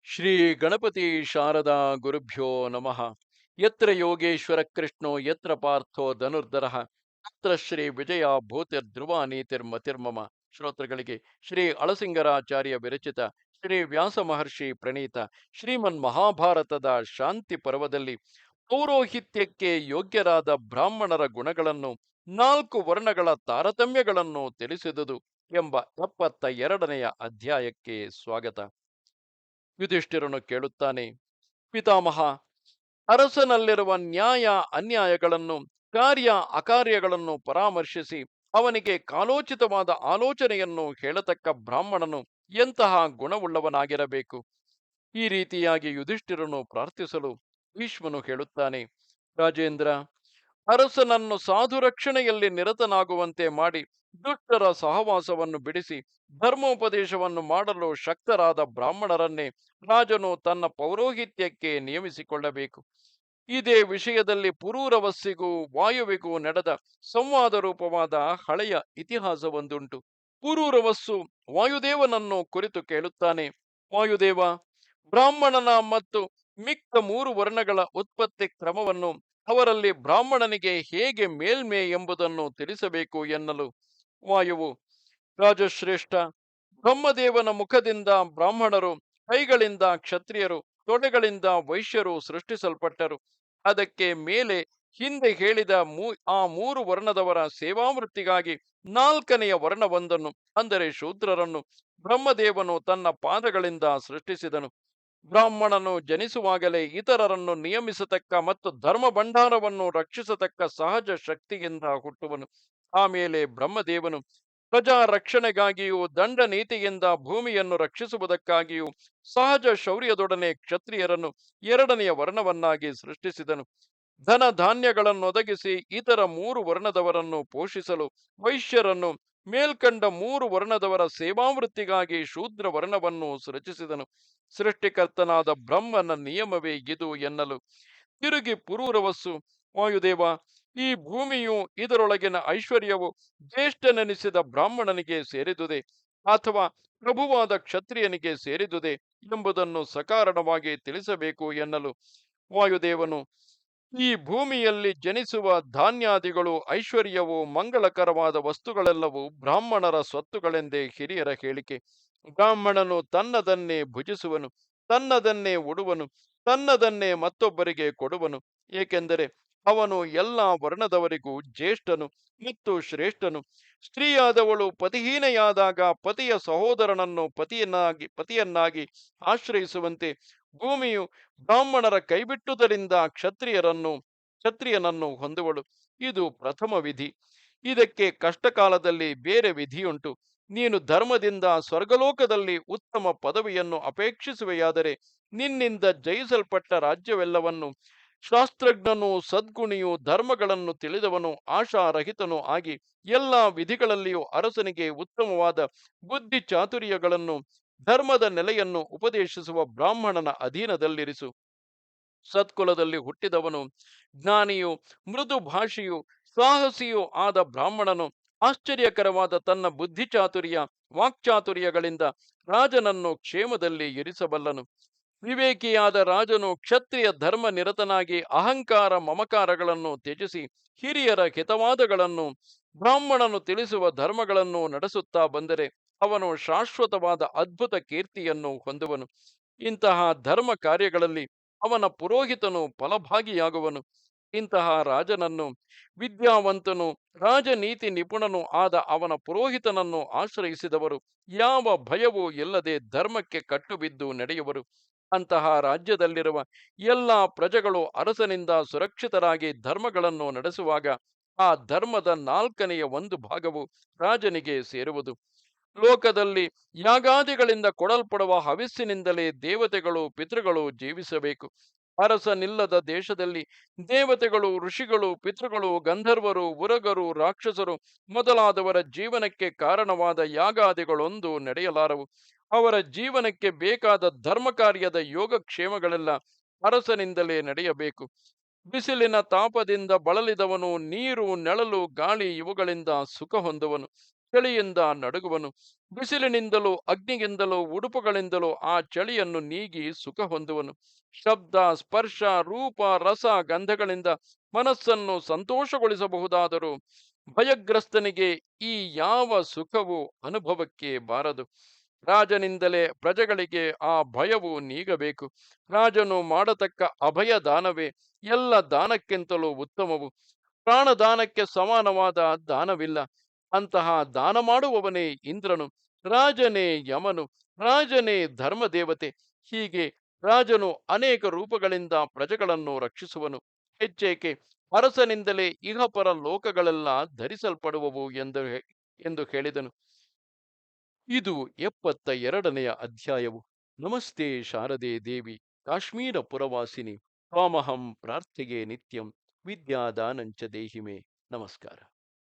ಶ್ರೀ ಗಣಪತಿ ಶಾರದಾ ಗುರುಭ್ಯೋ ನಮಃ. ಯತ್ರ ಯೋಗೇಶ್ವರ ಕೃಷ್ಣೋ ಯತ್ರ ಪಾರ್ಥೋ ಧನುರ್ಧರಃ ತತ್ರ ಶ್ರೀ ವಿಜಯ ಭೂತಿರ್ಧ್ರುವ ನೀತಿರ್ಮತಿರ್ಮಮ. ಶ್ರೋತೃಗಳಿಗೆ ಶ್ರೀ ಅಳಸಿಂಗರಾಚಾರ್ಯ ವಿರಚಿತ ಶ್ರೀ ವ್ಯಾಸ ಮಹರ್ಷಿ ಪ್ರಣೀತ ಶ್ರೀಮನ್ ಮಹಾಭಾರತದ ಶಾಂತಿ ಪರ್ವದಲ್ಲಿ ಪೌರೋಹಿತ್ಯಕ್ಕೆ ಯೋಗ್ಯರಾದ ಬ್ರಾಹ್ಮಣರ ಗುಣಗಳನ್ನು, ನಾಲ್ಕು ವರ್ಣಗಳ ತಾರತಮ್ಯಗಳನ್ನು ತಿಳಿಸಿದುದು ಎಂಬ 72ನೆಯ ಅಧ್ಯಾಯಕ್ಕೆ ಸ್ವಾಗತ. ಯುಧಿಷ್ಠಿರನು ಕೇಳುತ್ತಾನೆ, ಪಿತಾಮಹ, ಅರಸನಲ್ಲಿರುವ ನ್ಯಾಯ ಅನ್ಯಾಯಗಳನ್ನು, ಕಾರ್ಯ ಅಕಾರ್ಯಗಳನ್ನು ಪರಾಮರ್ಶಿಸಿ ಅವನಿಗೆ ಕಾಲೋಚಿತವಾದ ಆಲೋಚನೆಯನ್ನು ಹೇಳತಕ್ಕ ಬ್ರಾಹ್ಮಣನು ಎಂತಹ ಗುಣವುಳ್ಳವನಾಗಿರಬೇಕು? ಈ ರೀತಿಯಾಗಿ ಯುಧಿಷ್ಠಿರನು ಪ್ರಾರ್ಥಿಸಲು ಭೀಷ್ಮನು ಹೇಳುತ್ತಾನೆ, ರಾಜೇಂದ್ರ, ಅರಸನನ್ನು ಸಾಧು ರಕ್ಷಣೆಯಲ್ಲಿ ನಿರತನಾಗುವಂತೆ ಮಾಡಿ ದುಷ್ಟರ ಸಹವಾಸವನ್ನು ಬಿಡಿಸಿ ಧರ್ಮೋಪದೇಶವನ್ನು ಮಾಡಲು ಶಕ್ತರಾದ ಬ್ರಾಹ್ಮಣರನ್ನೇ ರಾಜನು ತನ್ನ ಪೌರೋಹಿತ್ಯಕ್ಕೆ ನೇಮಿಸಿಕೊಳ್ಳಬೇಕು. ಇದೇ ವಿಷಯದಲ್ಲಿ ಪುರೂರವಸ್ಸಿಗೂ ವಾಯುವಿಗೂ ನಡೆದ ಸಂವಾದ ರೂಪವಾದ ಹಳೆಯ ಇತಿಹಾಸವೊಂದುಂಟು. ಪುರೂರವಸ್ಸು ವಾಯುದೇವನನ್ನು ಕುರಿತು ಕೇಳುತ್ತಾನೆ, ವಾಯುದೇವ, ಬ್ರಾಹ್ಮಣನ ಮತ್ತು ಮಿಕ್ಕ ಮೂರು ವರ್ಣಗಳ ಉತ್ಪತ್ತಿ ಕ್ರಮವನ್ನು, ಅವರಲ್ಲಿ ಬ್ರಾಹ್ಮಣನಿಗೆ ಹೇಗೆ ಮೇಲ್ಮೆ ಎಂಬುದನ್ನು ತಿಳಿಸಬೇಕು ಎನ್ನಲು ವಾಯುವು, ರಾಜಶ್ರೇಷ್ಠ, ಬ್ರಹ್ಮದೇವನ ಮುಖದಿಂದ ಬ್ರಾಹ್ಮಣರು, ಕೈಗಳಿಂದ ಕ್ಷತ್ರಿಯರು, ತೊಡೆಗಳಿಂದ ವೈಶ್ಯರು ಸೃಷ್ಟಿಸಲ್ಪಟ್ಟರು. ಅದಕ್ಕೆ ಮೇಲೆ ಹಿಂದೆ ಹೇಳಿದ ಆ ಮೂರು ವರ್ಣದವರ ಸೇವಾವೃತ್ತಿಗಾಗಿ ನಾಲ್ಕನೆಯ ವರ್ಣವೊಂದನ್ನು, ಅಂದರೆ ಶೂದ್ರರನ್ನು, ಬ್ರಹ್ಮದೇವನು ತನ್ನ ಪಾದಗಳಿಂದ ಸೃಷ್ಟಿಸಿದನು. ಬ್ರಾಹ್ಮಣನು ಜನಿಸುವಾಗಲೇ ಇತರರನ್ನು ನಿಯಮಿಸತಕ್ಕ ಮತ್ತು ಧರ್ಮ ಭಂಡಾರವನ್ನು ರಕ್ಷಿಸತಕ್ಕ ಸಹಜ ಶಕ್ತಿಯಿಂದ ಹುಟ್ಟುವನು. ಆಮೇಲೆ ಬ್ರಹ್ಮದೇವನು ಪ್ರಜಾ ರಕ್ಷಣೆಗಾಗಿಯೂ ದಂಡ ನೀತಿಯಿಂದ ಭೂಮಿಯನ್ನು ರಕ್ಷಿಸುವುದಕ್ಕಾಗಿಯೂ ಸಹಜ ಶೌರ್ಯದೊಡನೆ ಕ್ಷತ್ರಿಯರನ್ನು ಎರಡನೆಯ ವರ್ಣವನ್ನಾಗಿ ಸೃಷ್ಟಿಸಿದನು. ಧನ ಧಾನ್ಯಗಳನ್ನೊದಗಿಸಿ ಇತರ ಮೂರು ವರ್ಣದವರನ್ನು ಪೋಷಿಸಲು ವೈಶ್ಯರನ್ನು, ಮೇಲ್ಕಂಡ ಮೂರು ವರ್ಣದವರ ಸೇವಾವೃತ್ತಿಗಾಗಿ ಶೂದ್ರ ವರ್ಣವನ್ನು ಸೃಜಿಸಿದನು. ಸೃಷ್ಟಿಕರ್ತನಾದ ಬ್ರಹ್ಮನ ನಿಯಮವೇ ಇದು ಎನ್ನಲು ತಿರುಗಿ ಪುರೂರವಸ್ಸು, ವಾಯುದೇವ, ಈ ಭೂಮಿಯು ಇದರೊಳಗಿನ ಐಶ್ವರ್ಯವು ಜ್ಯೇಷ್ಠನೆನಿಸಿದ ಬ್ರಾಹ್ಮಣನಿಗೆ ಸೇರಿದುದೇ ಅಥವಾ ಪ್ರಭುವಾದ ಕ್ಷತ್ರಿಯನಿಗೆ ಸೇರಿದುದೇ ಎಂಬುದನ್ನು ಸಕಾರಣವಾಗಿ ತಿಳಿಸಬೇಕು ಎನ್ನಲು ವಾಯುದೇವನು, ಈ ಭೂಮಿಯಲ್ಲಿ ಜನಿಸುವ ಧಾನ್ಯಾದಿಗಳು, ಐಶ್ವರ್ಯವು, ಮಂಗಳಕರವಾದ ವಸ್ತುಗಳೆಲ್ಲವೂ ಬ್ರಾಹ್ಮಣರ ಸ್ವತ್ತುಗಳೆಂದೇ ಹಿರಿಯರ ಹೇಳಿಕೆ. ಬ್ರಾಹ್ಮಣನು ತನ್ನದನ್ನೇ ಭುಜಿಸುವನು, ತನ್ನದನ್ನೇ ಉಡುವನು, ತನ್ನದನ್ನೇ ಮತ್ತೊಬ್ಬರಿಗೆ ಕೊಡುವನು. ಏಕೆಂದರೆ ಅವನು ಎಲ್ಲ ವರ್ಣದವರಿಗೂ ಜ್ಯೇಷ್ಠನು ಮತ್ತು ಶ್ರೇಷ್ಠನು. ಸ್ತ್ರೀಯಾದವಳು ಪತಿಹೀನೆಯಾದಾಗ ಪತಿಯ ಸಹೋದರನನ್ನು ಪತಿಯನ್ನಾಗಿ ಆಶ್ರಯಿಸುವಂತೆ ಭೂಮಿಯು ಬ್ರಾಹ್ಮಣರ ಕೈಬಿಟ್ಟುದರಿಂದ ಕ್ಷತ್ರಿಯನನ್ನು ಹೊಂದುವಳು. ಇದು ಪ್ರಥಮ ವಿಧಿ. ಇದಕ್ಕೆ ಕಷ್ಟಕಾಲದಲ್ಲಿ ಬೇರೆ ವಿಧಿಯುಂಟು. ನೀನು ಧರ್ಮದಿಂದ ಸ್ವರ್ಗಲೋಕದಲ್ಲಿ ಉತ್ತಮ ಪದವಿಯನ್ನು ಅಪೇಕ್ಷಿಸುವೆಯಾದರೆ ನಿನ್ನಿಂದ ಜಯಿಸಲ್ಪಟ್ಟ ರಾಜ್ಯವೆಲ್ಲವನ್ನು ಶಾಸ್ತ್ರಜ್ಞನೂ ಸದ್ಗುಣಿಯೂ ಧರ್ಮಗಳನ್ನು ತಿಳಿದವನು ಆಶಾರಹಿತನೂ ಆಗಿ ಎಲ್ಲ ವಿಧಿಗಳಲ್ಲಿಯೂ ಅರಸನಿಗೆ ಉತ್ತಮವಾದ ಬುದ್ಧಿ ಚಾತುರ್ಯಗಳನ್ನು, ಧರ್ಮದ ನೆಲೆಯನ್ನು ಉಪದೇಶಿಸುವ ಬ್ರಾಹ್ಮಣನ ಅಧೀನದಲ್ಲಿರಿಸು. ಸತ್ಕುಲದಲ್ಲಿ ಹುಟ್ಟಿದವನು, ಜ್ಞಾನಿಯು, ಮೃದು ಭಾಷಿಯು, ಸಾಹಸಿಯೂ ಆದ ಬ್ರಾಹ್ಮಣನು ಆಶ್ಚರ್ಯಕರವಾದ ತನ್ನ ಬುದ್ಧಿಚಾತುರ್ಯ, ವಾಕ್ಚಾತುರ್ಯಗಳಿಂದ ರಾಜನನ್ನು ಕ್ಷೇಮದಲ್ಲಿ ಇರಿಸಬಲ್ಲನು. ವಿವೇಕಿಯಾದ ರಾಜನು ಕ್ಷತ್ರಿಯ ಧರ್ಮ ನಿರತನಾಗಿ ಅಹಂಕಾರ ಮಮಕಾರಗಳನ್ನು ತ್ಯಜಿಸಿ ಹಿರಿಯರ ಹಿತವಾದಗಳನ್ನು, ಬ್ರಾಹ್ಮಣನು ತಿಳಿಸುವ ಧರ್ಮಗಳನ್ನು ನಡೆಸುತ್ತಾ ಬಂದರೆ ಅವನು ಶಾಶ್ವತವಾದ ಅದ್ಭುತ ಕೀರ್ತಿಯನ್ನು ಹೊಂದುವನು. ಇಂತಹ ಧರ್ಮ ಕಾರ್ಯಗಳಲ್ಲಿ ಅವನ ಪುರೋಹಿತನು ಫಲಭಾಗಿಯಾಗುವನು. ಇಂತಹ ರಾಜನನ್ನು ವಿದ್ಯಾವಂತನು, ರಾಜನೀತಿ ನಿಪುಣನೂ ಆದ ಅವನ ಪುರೋಹಿತನನ್ನು ಆಶ್ರಯಿಸಿದವರು ಯಾವ ಭಯವೂ ಇಲ್ಲದೆ ಧರ್ಮಕ್ಕೆ ಕಟ್ಟುಬಿದ್ದು ನಡೆಯುವರು. ಅಂತಹ ರಾಜ್ಯದಲ್ಲಿರುವ ಎಲ್ಲ ಪ್ರಜೆಗಳು ಅರಸನಿಂದ ಸುರಕ್ಷಿತರಾಗಿ ಧರ್ಮಗಳನ್ನು ನಡೆಸುವಾಗ ಆ ಧರ್ಮದ ನಾಲ್ಕನೆಯ ಒಂದು ಭಾಗವು ರಾಜನಿಗೆ ಸೇರುವುದು. ಲೋಕದಲ್ಲಿ ಯಾಗಾದಿಗಳಿಂದ ಕೊಡಲ್ಪಡುವ ಹವಿಸ್ಸಿನಿಂದಲೇ ದೇವತೆಗಳು, ಪಿತೃಗಳು ಜೀವಿಸಬೇಕು. ಅರಸನಿಲ್ಲದ ದೇಶದಲ್ಲಿ ದೇವತೆಗಳು, ಋಷಿಗಳು, ಪಿತೃಗಳು, ಗಂಧರ್ವರು, ಉರಗರು, ರಾಕ್ಷಸರು ಮೊದಲಾದವರ ಜೀವನಕ್ಕೆ ಕಾರಣವಾದ ಯಾಗಾದಿಗಳೊಂದು ನಡೆಯಲಾರವು. ಅವರ ಜೀವನಕ್ಕೆ ಬೇಕಾದ ಧರ್ಮ ಕಾರ್ಯದ ಯೋಗಕ್ಷೇಮಗಳೆಲ್ಲ ಅರಸನಿಂದಲೇ ನಡೆಯಬೇಕು. ಬಿಸಿಲಿನ ತಾಪದಿಂದ ಬಳಲಿದವನು ನೀರು, ನೆಳಲು, ಗಾಳಿ ಇವುಗಳಿಂದ ಸುಖ ಹೊಂದುವನು. ಚಳಿಯಿಂದ ನಡುಗುವನು. ಬಿಸಿಲಿನಿಂದಲೂ ಅಗ್ನಿಯಿಂದಲೂ ಉಡುಪುಗಳಿಂದಲೂ ಆ ಚಳಿಯನ್ನು ನೀಗಿ ಸುಖ ಹೊಂದುವನು. ಶಬ್ದ, ಸ್ಪರ್ಶ, ರೂಪ, ರಸ, ಗಂಧಗಳಿಂದ ಮನಸ್ಸನ್ನು ಸಂತೋಷಗೊಳಿಸಬಹುದಾದರೂ ಭಯಗ್ರಸ್ತನಿಗೆ ಈ ಯಾವ ಸುಖವು ಅನುಭವಕ್ಕೆ ಬಾರದು. ರಾಜನಿಂದಲೇ ಪ್ರಜೆಗಳಿಗೆ ಆ ಭಯವು ನೀಗಬೇಕು. ರಾಜನು ಮಾಡತಕ್ಕ ಅಭಯ ದಾನವೇ ಎಲ್ಲ ದಾನಕ್ಕಿಂತಲೂ ಉತ್ತಮವು. ಪ್ರಾಣದಾನಕ್ಕೆ ಸಮಾನವಾದ ದಾನವಿಲ್ಲ. ಅಂತಹ ದಾನ ಮಾಡುವವನೇ ಇಂದ್ರನು, ರಾಜನೇ ಯಮನು, ರಾಜನೇ ಧರ್ಮದೇವತೆ. ಹೀಗೆ ರಾಜನು ಅನೇಕ ರೂಪಗಳಿಂದ ಪ್ರಜೆಗಳನ್ನು ರಕ್ಷಿಸುವನು. ಹೆಚ್ಚೇಕೆ ಅರಸನಿಂದಲೇ ಇಹಪರ ಲೋಕಗಳೆಲ್ಲ ಧರಿಸಲ್ಪಡುವವು ಎಂದು ಹೇಳಿದನು. ಇದು 72ನೆಯ ಅಧ್ಯಾಯವು. ನಮಸ್ತೆ ಶಾರದೆ ದೇವಿ, ಕಾಶ್ಮೀರ ಪುರವಾಸಿನಿ, ತ್ವಾಮಹಂ ಪ್ರಾರ್ಥೆಗೆ ನಿತ್ಯಂ, ವಿದ್ಯಾದಾನಂಚ ದೇಹಿಮೆ. ನಮಸ್ಕಾರ.